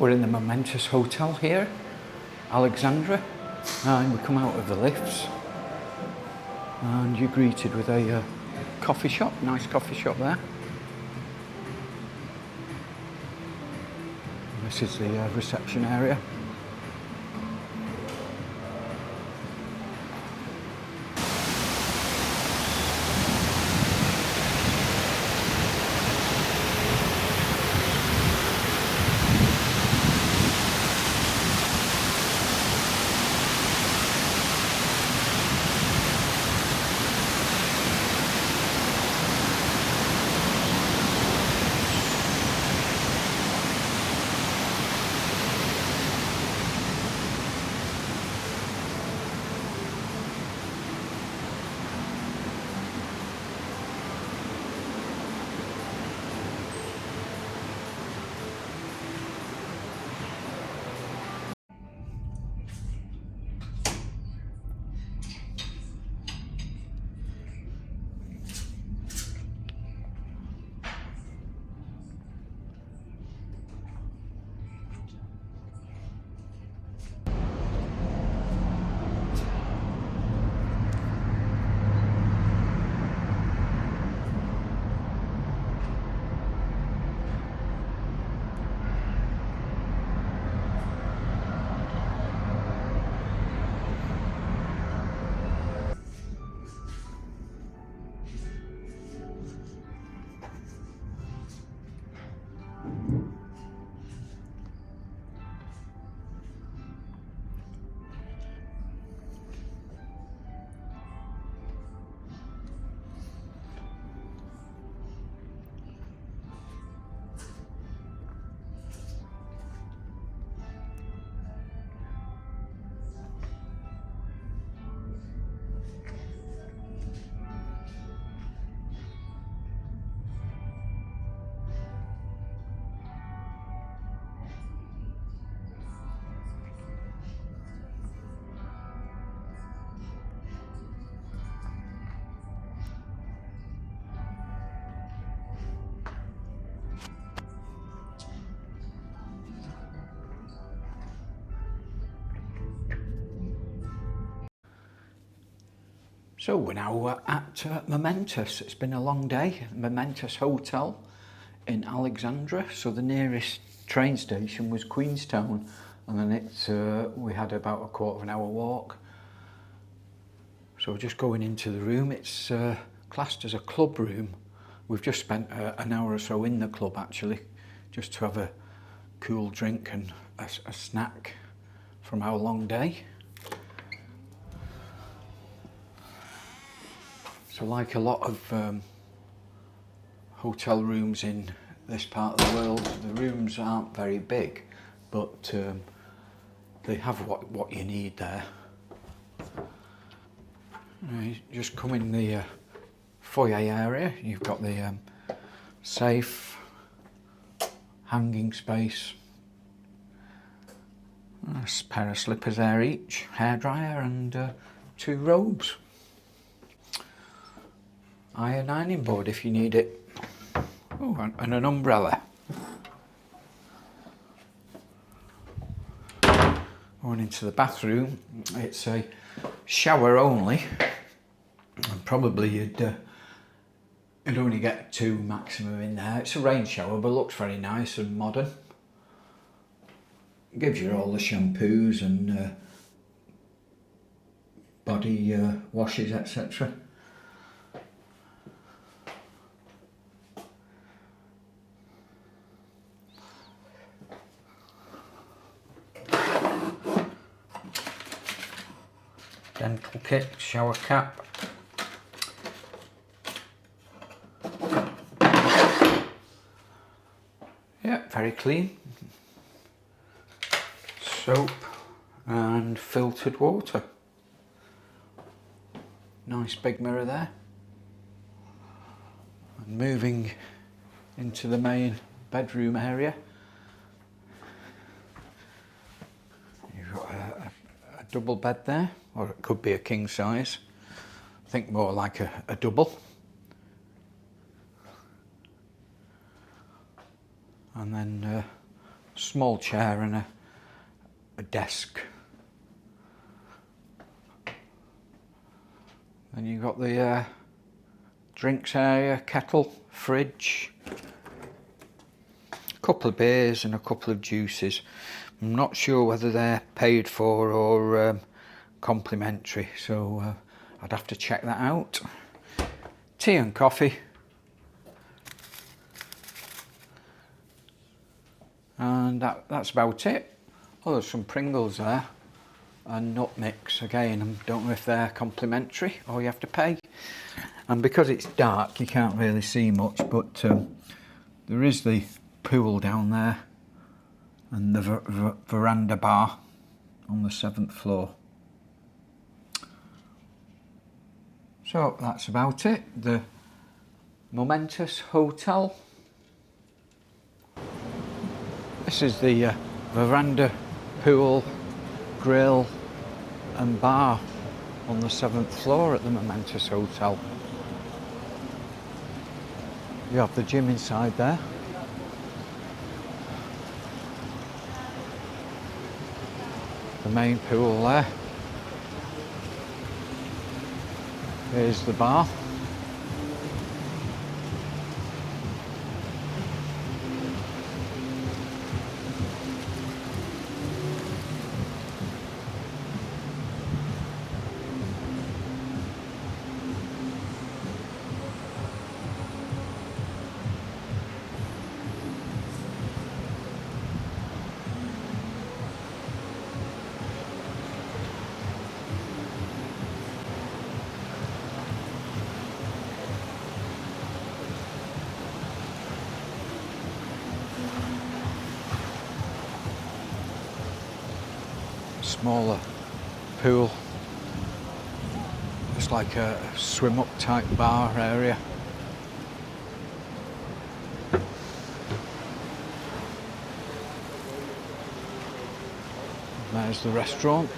We're in the Momentus Hotel here, Alexandra, and we come out of the lifts and you're greeted with a coffee shop, nice coffee shop there. This is the reception area. So we're now at Momentus. It's been a long day. Momentus Hotel in Alexandra. So the nearest train station was Queenstown, and then we had about a quarter of an hour walk. So we're just going into the room. It's classed as a club room. We've just spent an hour or so in the club actually, just to have a cool drink and a snack from our long day. So like a lot of hotel rooms in this part of the world, the rooms aren't very big, but they have what you need there. You just come in the foyer area. You've got the safe, hanging space, a pair of slippers there each, hairdryer and 2 robes. Ironing board if you need it. Oh, and an umbrella. Going into the bathroom, it's a shower only, and probably you'd only get 2 maximum in there. It's a rain shower, but looks very nice and modern. Gives you all the shampoos and body washes, etc. Dental kit, shower cap. Yeah, very clean. Soap and filtered water. Nice big mirror there. And moving into the main bedroom area. You've got a double bed there, or it could be a king size. I think more like a double. And then small chair and a desk. And you've got the drinks area, kettle, fridge, a couple of beers and a couple of juices. I'm not sure whether they're paid for or complimentary, so I'd have to check that out. Tea and coffee. And that's about it. Oh, there's some Pringles there and nut mix. Again, I don't know if they're complimentary or you have to pay. And because it's dark, you can't really see much, but there is the pool down there and the veranda bar on the 7th floor. So that's about it. The Momentus Hotel. This is the veranda, pool, grill and bar on the 7th floor at the Momentus Hotel. You have the gym inside there. The main pool there. Here's the bar. Smaller pool, just like a swim up type bar area. There's the restaurant.